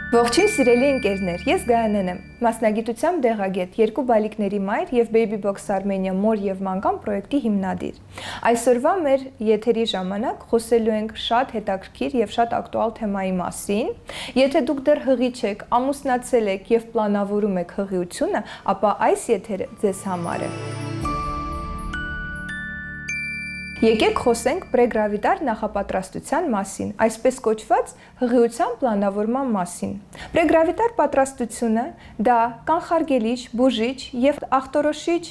Ողջույն սիրելի ընկերներ, ես Գայանեն եմ, մասնագիտությամբ դեղագետ, երկու բալիկների մայր և Baby Box Armenia մոր և մանկան պրոյեկտի հիմնադիր։ Այսօրվա մեր եթերի ժամանակ խոսելու ենք շատ հետաքրքիր և շատ ակտուալ թեմայի մասին։ Եթե դուք դեռ հղի չեք, ամուսնացել եք և պլանավորում եք հղիությունը, ապա այս եթերը ձեզ համար է։ Եկեք խոսենք պրեգրավիտար նախապատրաստության մասին, այսպես կոչված հղիության պլանավորման մասին։ Պրեգրավիտար պատրաստությունը դա կանխարգելիչ, բուժիչ և ախտորոշիչ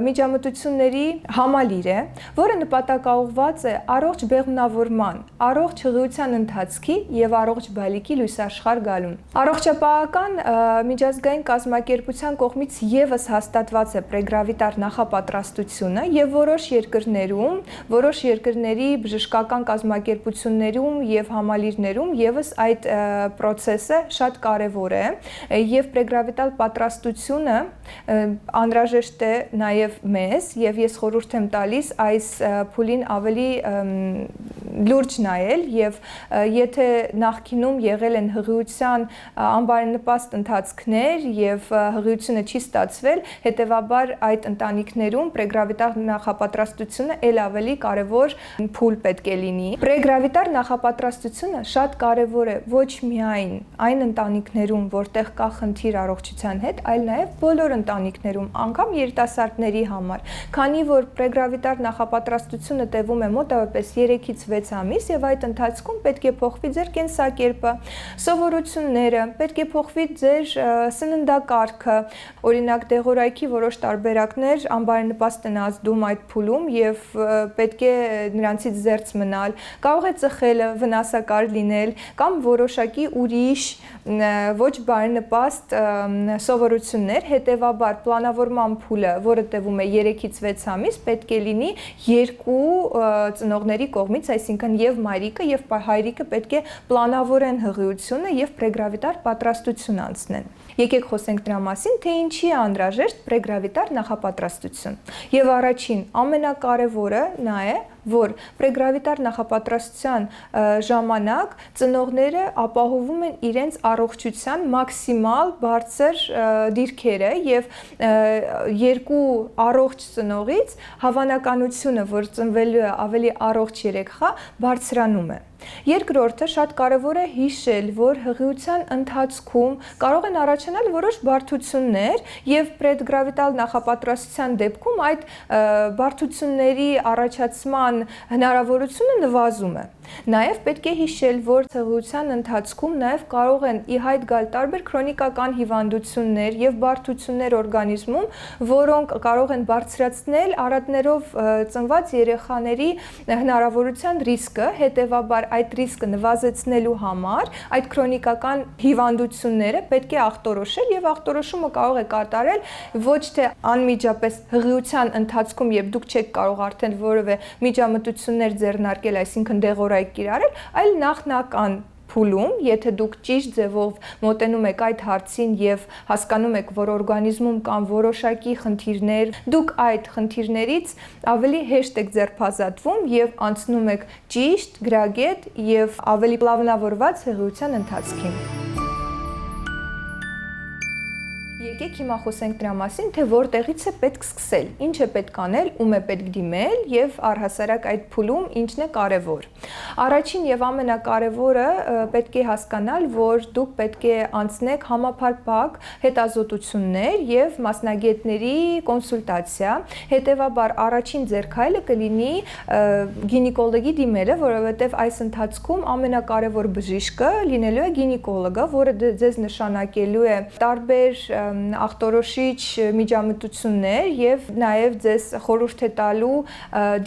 միջամտությունների համալիր է, որը նպատակաուղղված է առողջ բեղմնավորման, առողջ հղիության ընթացքի և առողջ բալիկի լույսաշխարհ գալուն։ Առողջապահական միջազգային կազմակերպության կողմից ևս հաստատված է պրեգրավիտար նախապատրաստությունը և որոշ երկրների բժշկական կազմակերպություններում և համալիրներում ևս այդ պրոցեսը շատ կարևոր է և պրեգրավիտար պատրաստությունը անհրաժեշտ է նաև մեզ և ես խորհուրդ եմ տալիս այս փուլին ավելի լուրջ նայել և եթե նախկինում եղել են հղիության անբարենպաստ ընթացքներ և հղիությունը չի ստացվել, հետևաբար այդ ընտանիքներում պրեգրավիտար նախապատրաստությունը էլ ավելի կարևոր փուլ պետք է լինի։ Պրեգրավիտար նախապատրաստությունը շատ կարևոր է ոչ միայն այն ընտանիքներում, որտեղ կա խնդիր առողջության հետ, այլ նաև բոլոր ընտանիքներում, անգամ երիտասարդների համար, քանի որ պրեգրավիտար նախապատրաստությունը տևում է մոտավորապես 3-ից 6 ամիս եւ այդ ընթացքում պետք է փոխվի ձեր կենսակերպը, սովորությունները, պետք է փոխվի ձեր սննդակարգը, օրինակ դեղորայքի որոշ տարբերակներ անբարենպաստ են ազդում այդ փուլում եւ պետք է նրանցից զերծ մնալ, կարող է ծխելը վնասակար լինել կամ որոշակի ուրիշ ոչ բարենպաստ սովորություններ, հետևաբար պլանավորման փուլը, որը տևում է 3-ից 6 ամիս, պետք է լինի երկու ծնողների կողմից, այսինքն եւ մայրիկը եւ հայրիկը պետք է պլանավորեն հղիությունը եւ պրեգրավիտար պատրաստություն անցնեն։ Եկեք խոսենք դրա մասին, թե ինչի է անհրաժեշտ պրեգրավիտար նախապատրաստություն։ Եվ առաջին ամենակարևորը նա է, որ պրեգրավիտար նախապատրաստության ժամանակ ծնողները ապահովում են իրենց առողջության մաքսիմալ բարձր դիրքերը եւ երկու առողջ ծնողից հավանականությունը, որ ծնվելու է ավելի առողջ երեխա, բարձրանում է։ Երկրորդը շատ կարևոր է հիշել, որ հղիության ընթացքում կարող են առաջանալ որոշ բարդություններ եւ պրեգրավիտար նախապատրաստության դեպքում այդ բարդությունների առաջացման հնարավորությունը նվազում է։ Նաև պետք է հիշել, որ հղիության ընթացքում նաև կարող են ի հայտ գալ տարբեր քրոնիկական հիվանդություններ եւ բարդություններ օրգանիզմում, որոնք կարող են բարձրացնել արատներով ծնված երեխաների հնարավորության ռիսկը, հետեւաբար այդ ռիսկը նվազեցնելու համար այդ քրոնիկական հիվանդությունները պետք է ախտորոշել եւ ախտորոշումը կարող է կատարել ոչ թե անմիջապես հղիության ընթացքում, երբ դուք չեք կարող արդեն որևէ միջամտություններ ձեռնարկել, այսինքն դեղորայք կիրառել, այլ նախնական փուլում, եթե դուք ճիշտ ձևով մոտենում եք այդ հարցին եւ հասկանում եք, որ օրգանիզմում կան որոշակի խնդիրներ, դուք այդ խնդիրներից ավելի հեշտ եք ձերբազատվում եւ անցնում եք ճիշտ, գրագետ եւ ավելի պլանավորված հղիության ընթացքին։ Եկեք հիմա խոսենք դրա մասին, թե որտեղից է պետք սկսել, ինչ է պետք անել, ում է պետք դիմել եւ առհասարակ այդ փուլում ինչն է կարեւոր։ Առաջին եւ ամենակարևորը պետք է հասկանալ, որ դուք պետք է անցնեք համապարփակ հետազոտություններ եւ մասնագետների կոնսուլտացիա, հետեւաբար առաջին ձեր քայլը կլինի գինեկոլոգի դիմելը, որովհետեւ այս ընթացքում ամենակարևոր բժիշկը լինելու է գինեկոլոգը, որը ձեզ նշանակելու է տարբեր ախտորոշիչ միջամտություններ եւ նաեւ ձեզ խորհուրդ է տալու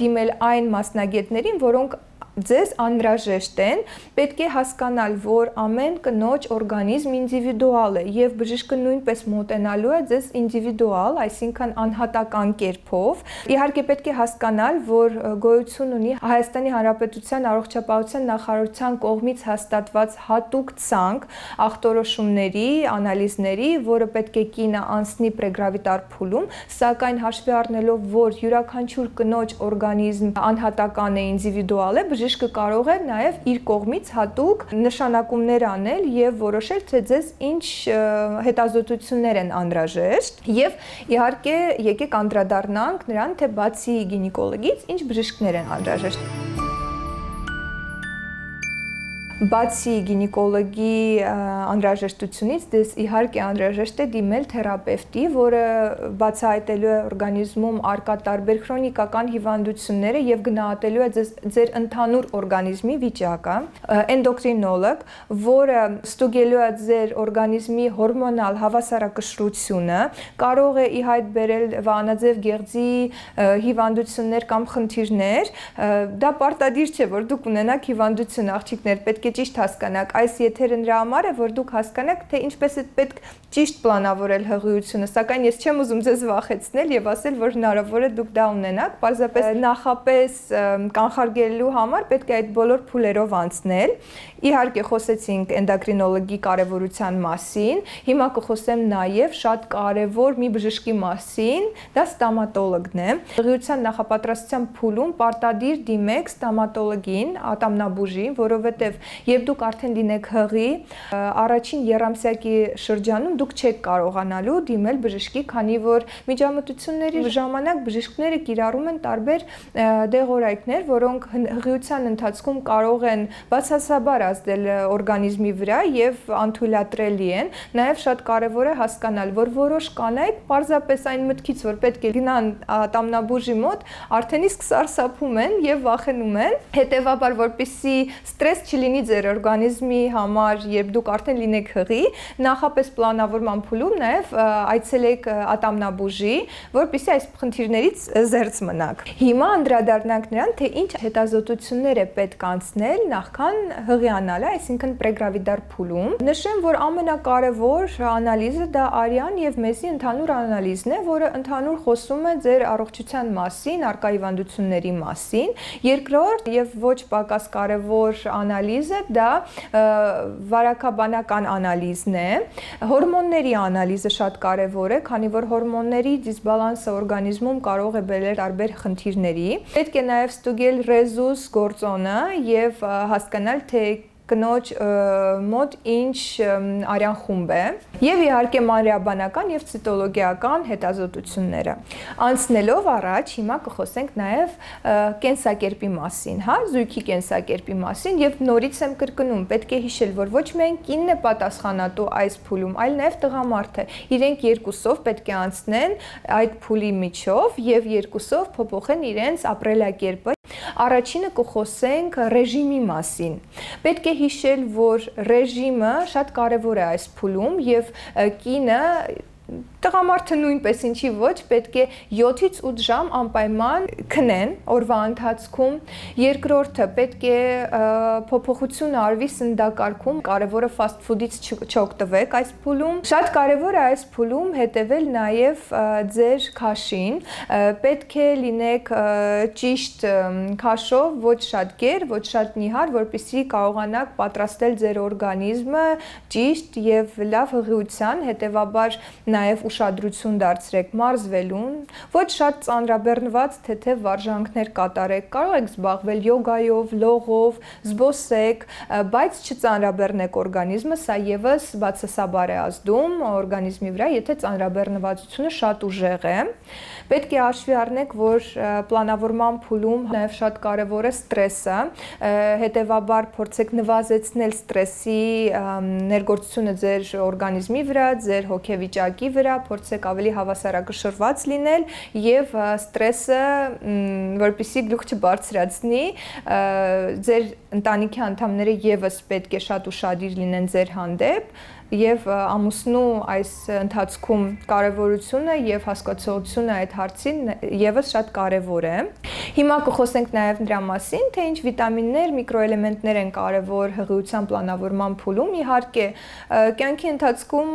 դիմել այն մասնագետներին, որոնք ձեզ անհրաժեշտ են, պետք է հասկանալ, որ ամեն կնոջ օրգանիզմ ինդիվիդուալ է եւ բժիշկը նույնպես մոտենալու է ձեզ ինդիվիդուալ, այսինքն անհատական կերպով։ Իհարկե պետք է հասկանալ, որ գոյություն ունի Հայաստանի Հանրապետության առողջապահության նախարարության կողմից հաստատված հատուկ ցանկ ախտորոշումների, անալիզների, որը պետք է կինը անցնի պրեգրավիտար փուլում, սակայն հաշվի առնելով, որ յուրաքանչյուր կնոջ օրգանիզմ անհատական է, ինդիվիդուալ է, բժիշկը կարող է նաև իր կողմից հատուկ նշանակումներ անել եւ որոշել, թե ձեզ ինչ հետազոտություններ են անհրաժեշտ եւ իհարկե եկեք անդրադառնանք նրան, թե բացի գինեկոլոգից ինչ բժիշկներ են անհրաժեշտ։ Բացի գինեկոլոգի անհրաժեշտությունից դες իհարկե անհրաժեշտ է դիմել թերապևտի, որը բացահայտելու է օրգանիզմում առկա տարբեր քրոնիկական հիվանդությունները եւ գնահատելու է ձեր ընդհանուր օրգանիզմի վիճակը, էնդոկրինոլոգ, որը ստուգելու է ձեր օրգանիզմի հորմոնալ հավասարակշռությունը, կարող է ի հայտ բերել վահանաձև գեղձի հիվանդություններ կամ խնդիրներ, դա պարտադիր չէ, որ դուք ունենաք հիվանդություն, աղջիկներ, պետք է ճիշտ հասկանաք, այս եթերը նրա համար է, որ դուք հասկանաք, թե ինչպես է պետք ճիշտ պլանավորել հղիությունը, սակայն ես չեմ ուզում ձեզ վախեցնել եւ ասել, որ հնարավոր է դուք դա ունենաք, պարզապես նախապես կանխարգելելու համար պետք է այդ բոլոր փուլերով անցնել։ Իհարկե խոսեցինք էնդոկրինոլոգի կարևորության մասին, հիմա կխոսեմ նաև շատ կարևոր մի բժշկի մասին, դա ստոմատոլոգն է։ Հղիության նախապատրաստության փուլում պարտադիր դիմեք ստոմատոլոգին, ատամնաբուժին, որովհետև երբ դուք արդեն լինեք հղի, առաջին եռամսյակի շրջանում դուք չեք կարողանալու դիմել բժշկի, քանի որ միջամտությունների ժամանակ բժիշկները կիրառում են տարբեր դեղորայքներ, որոնք հղիության ընթացքում կարող են բացասաբար ազդել օրգանիզմի վրա եւ անթույլատրելի են։ Նաեւ շատ կարեւոր է հասկանալ, որ որոշ կանայք պարզապես այն մտքից, որ պետք է գնան ատամնաբուժի մոտ, արդեն իսկ սարսափում են եւ վախենում են։ Հետեւաբար, որպեսզի ստրես չլինի ձեր օրգանիզմի համար, երբ դուք արդեն լինեք հղի, նախապես պլանավորման փուլում նաեւ այցելեք ատամնաբուժի, որպեսզի այս խնդիրներից զերծ մնաք։ Հիմա անդրադառնանք նրան, թե ինչ հետազոտություններ է պետք անցնել նախքան հղիանալը, այսինքն պրեգրավիդար փուլում։ Նշեմ, որ ամենակարևոր անալիզը դա արյան եւ մեզի ընդհանուր անալիզն է, որը ընդհանուր խոսում է ձեր առողջության մասին, առկա հիվանդությունների մասին։ Երկրորդ եւ ոչ պակաս կարևոր անալիզը դա վարակաբանական անալիզն է։ Հորմոնների անալիզը շատ կարևոր է, քանի որ հորմոնների դիսբալանսը օրգանիզմում կարող է բերել տարբեր խնդիրների։ Պետք է նաեւ ստուգել ռեզուս գործոնը եւ հասկանալ, թե կնոջ մոտ ինչ արյան խումբ է եւ իհարկե մանրեաբանական եւ ցիտոլոգիական հետազոտությունները։ Անցնելով առաջ, հիմա կխոսենք նաեւ կենսակերպի մասին, հա, զույգի կենսակերպի մասին եւ նորից եմ կրկնում, պետք է հիշել, որ ոչ միայն կինն է պատասխանատու այս փուլում, այլ նաեւ տղամարդը։ Իրենք երկուսով պետք է անցնեն այդ փուլի միջով եւ երկուսով փոփոխեն իրենց ապրելակերպը։ Առաջինը կխոսենք ռեժիմի մասին։ Պետք է հիշել, որ ռեժիմը շատ կարևոր է այս փուլում եւ կինը տղամարդը նույնպես ինչի ոչ պետք է 7-ից 8 ժամ անպայման քնեն օրվա ընթացքում։ Երկրորդը պետք է փոփոխություն արվի սննդակարգում, կարևորը fast food-ից չօգտվեք այս փուլում։ Շատ կարևոր է այս փուլում հետևել նաև ձեր քաշին։ Պետք է լինեք ճիշտ քաշով, ոչ շատ գեր, ոչ շատ նիհար, որպեսզի կարողանաք պատրաստել ձեր օրգանիզմը ճիշտ եւ լավ հղիության, հետեւաբար նաև ուշադրություն դարձրեք մարզվելուն, ոչ շատ ծանրաբեռնված թեթև վարժանքներ կատարեք, կարող եք զբաղվել յոգայով, լողով, զբոսեք, բայց չծանրաբեռնեք օրգանիզմը, սա եւս բացասաբար է ազդում օրգանիզմի վրա, եթե ծանրաբեռնվածությունը շատ ուժեղ է։ Պետք է հաշվի առնեք, որ պլանավորման փուլում նաև շատ կարևոր է ստրեսը, հետեւաբար փորձեք նվազեցնել ստրեսի ներգործությունը ձեր օրգանիզմի վրա, ձեր հոգեվիճակի վրա, փորձեք ավելի հավասարակշռված լինել եւ ստրեսը, որպեսզի գլուխ չբարձրացնի, ձեր ընտանիքի անդամները եւս պետք է շատ ուշադիր լինեն ձեր հանդեպ եւ ամուսնու այս ընթացքում կարեւորությունը եւ հասկացողությունը այդ հարցին եւս շատ կարեւոր է։ Հիմա կխոսենք նաեւ նրա մասին, թե ինչ վիտամիններ, միկրոէլեմենտներ են կարեւոր հղիության պլանավորման փուլում։ Իհարկե, կյանքի ընթացքում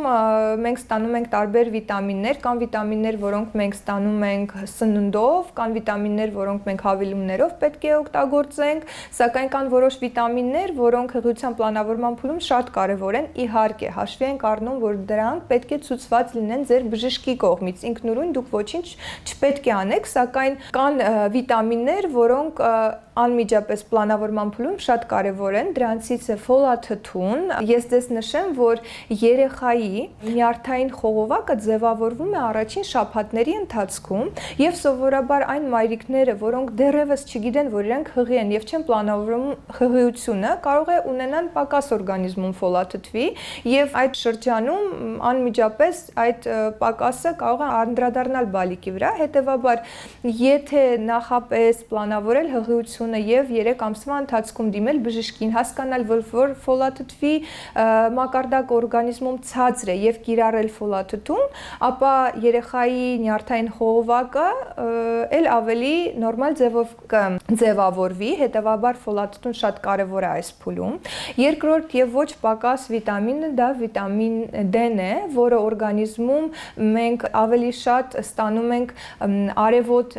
մենք ստանում ենք տարբեր վիտամիններ, կան վիտամիններ, որոնք մենք ստանում ենք սննդով, կան վիտամիններ, որոնք մենք հավելումներով պետք է օգտագործենք, սակայն կան որոշ վիտամիններ, որոնք հղիության պլանավորման փուլում շատ կարեւոր են։ Իհարկե, հաշվի ենք առնում, որ դրանք պետք է ցուցված լինեն ձեր բժշկի կողմից։ Ինքնուրույն դուք ոչինչ չպետք է անեք, սակայն կան վիտամիններ, որոնք անմիջապես պլանավորման փուլում շատ կարևոր են, դրանցից է ֆոլաթթուն։ Ես դες նշեմ, որ երեխայի նյարդային խողովակը ձևավորվում է առաջին շաբաթների ընթացքում եւ սովորաբար այն մայրիկները, որոնք դեռևս չգիտեն, որ իրենք հղի են եւ չեն պլանավորում հղիությունը, կարող է ունենան պակաս օրգանիզմում ֆոլաթթվի եւ այդ շրջանում անմիջապես այդ պակասը կարող է անդրադառնալ բալիկի վրա, հետեւաբար եթե նախապես պլանավորել հղիությունը եւ 3 ամսվա ընթացքում դիմել բժշկին, հասկանալ, որ ֆոլաթթվի մակարդակը օրգանիզմում ցածր է եւ կիրառել ֆոլաթթուն, ապա երեխայի նյարդային խողովակը ել ավելի նորմալ ձևով կձևավորվի, հետեւաբար ֆոլաթթուն շատ կարեւոր է այս փուլում։ Երկրորդ եւ ոչ պակաս վիտամինը դա վիտամին D-ն է, որը օրգանիզմում մենք ավելի շատ ստանում ենք արևոտ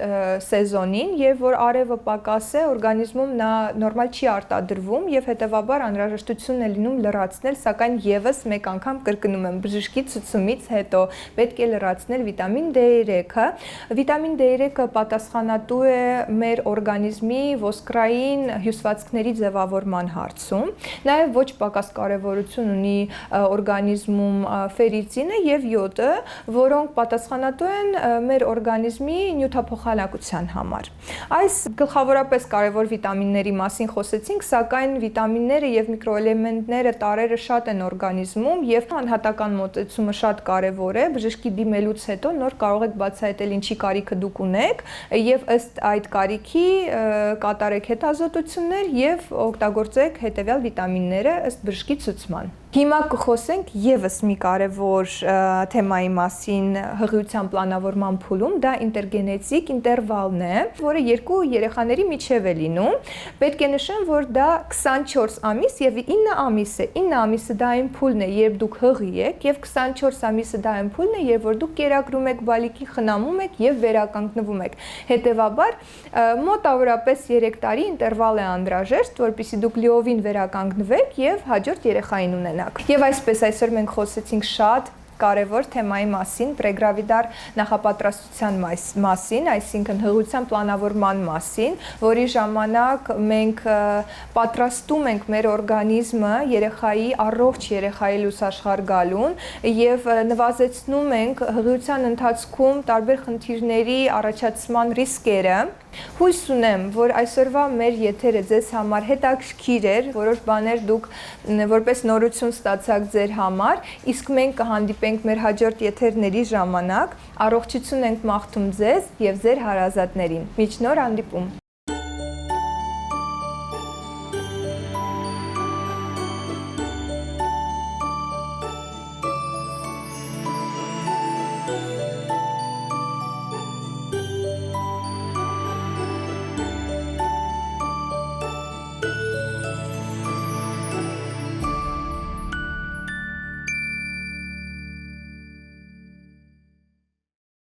սեզոնին, եւ որ արևը պակաս է, օրգանիզմում նա նորմալ չի արտադրվում եւ հետեւաբար անհրաժեշտություն է լինում լրացնել, սակայն եւս մեկ անգամ կրկնում եմ, բժշկի ցուցումից հետո պետք է լրացնել վիտամին D3-ը։ Վիտամին D3-ը պատասխանատու է մեր օրգանիզմի ոսկրային հյուսվածքների ձևավորման հարցում։ Նաեւ ոչ պակաս կարեւորություն ունի օրգանիզմում ֆերիցինը եւ յոդը, որոնք պատասխանատու են մեր օրգանիզմի նյութափոխանակության համար։ Այս գլխավորապես կարևոր վիտամինների մասին խոսեցինք, սակայն վիտամինները եւ միկրոէլեմենտները, տարրերը շատ են օրգանիզմում եւ անհատական մոտեցումը շատ կարևոր է։ Բժշկի դիմելուց հետո նոր կարող եք բացահայտել ինչի կարիքը դուք ունեք եւ ըստ այդ կարիքի կատարեք հետազոտություններ եւ օգտագործեք հետեւյալ վիտամինները ըստ բժշկի ցուցման։ Հիմա կխոսենք եւս մի կարևոր թեմայի մասին հղիության պլանավորման փուլում, դա ինտերգենետիկ ինտերվալն է, որը երկու երեխաների միջև է լինում։ Պետք է նշեմ, որ դա 24 ամիս եւ 9 ամիս է։ 9 ամիսը դա այն փուլն է, երբ դուք հղի եք, եւ 24 ամիսը դա այն փուլն է, երբ որ դուք կերակրում եք բալիկի, խնամում եք եւ վերականգնվում եք։ Հետեւաբար մոտավորապես 3 տարի ինտերվալ է անհրաժեշտ, որպեսզի դուք լիովին վերականգնվեք եւ հաջորդ երեխային ունենաք։ Եվ այսպես այսօր մենք խոսեցինք շատ կարևոր թեմայի մասին, պրեգրավիդար նախապատրաստության մասին, այսինքն հղիության պլանավորման մասին, որի ժամանակ մենք պատրաստում ենք մեր օրգանիզմը երեխայի, առողջ երեխայի լուսաշխար գալուն եւ նվազեցնում ենք հղիության ընթացքում տարբեր խնդիրների առաջացման ռիսկերը։ Հույս ունեմ, որ այսօրվա մեր եթերը ձեզ համար հետաքրքիր էր, որոշ բաներ դուք որպես նորություն ստացաք ձեր համար, իսկ մենք կհանդիպենք մեր հաջորդ եթերների ժամանակ, առողջություն ենք մաղթում ձեզ եւ ձեր հարազատներին։ Մինչ նոր հանդիպում։